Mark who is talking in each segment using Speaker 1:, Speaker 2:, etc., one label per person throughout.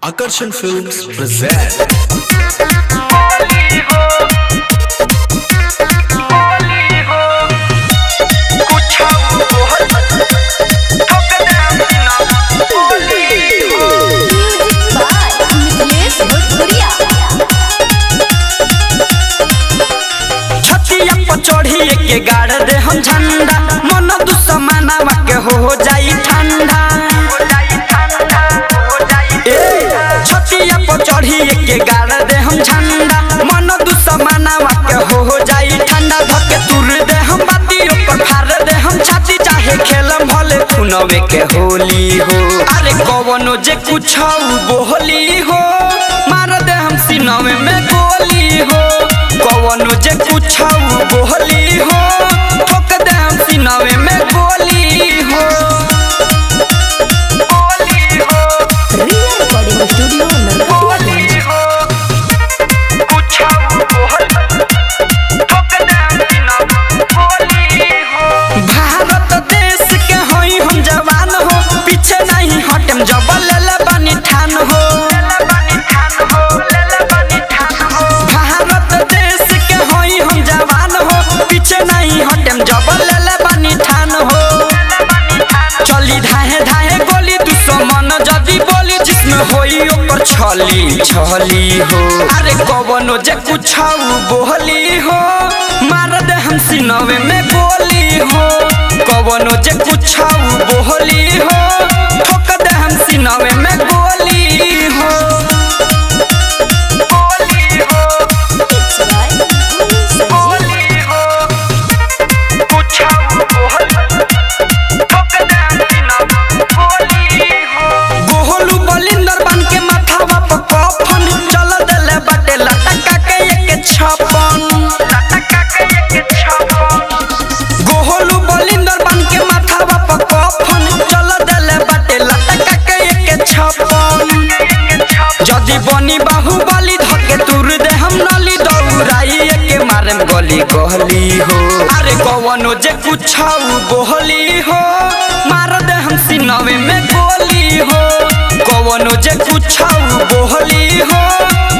Speaker 1: Akarshan Films present
Speaker 2: चढ़िए के गाड़ दे हम झंडा मन दुश्मनावा के हो जाई ठंडा। छतिया पर चढ़िए के गाड़ दे हम झंडा मन दुश्मनावा के हो जाई ठंडा। धके तुर दे हम बातियों पर फाड़ दे हम छाती चाहे खेलम भले खुनवे के होली हो। अरे कवनो जे कुछ बोली हो मार दे हम सीनवे में गोली हो। कवनो जे कुछ बोली हो ठोक दे हम सीनवे में गोली हो।
Speaker 3: रियल रिकॉर्डिंग स्टूडियो
Speaker 2: गोली हो कुछ ठोक दे हम सीनवे गोली हो। भारत देश के होई हम जवान हो पीछे नहीं हटम जब ले बनी ठान हो। पीछे नहीं हटम जब ले बनी ठान हो। चली धाहे धाहे गोली दुश्मन जदी बोली जिसमें होई ऊपर छली छली हो। अरे कवनो जे कुछ बोली हो मार दे हम सीनवे में गोली हो। कवनो जे कुछ बोली हो ठोक दे हम सीनवे में गोली हो। गोहलू बलिंदर बन के माथावा पर कफन चल देले बाटे लटका के एक छपन। जदी बनी बाहुबली धके तुर दे हम नली दौड़ाई के मारे में गली गहली हो। अरे कवनो जे कुछ बोली हो मार दे हम सीनवे में गोली हो। कवनो जे कुछ बोली हो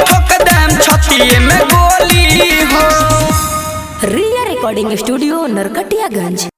Speaker 2: ठोक दे हम छतिए में गोली हो।
Speaker 3: Real recording studio Narkatiaganj.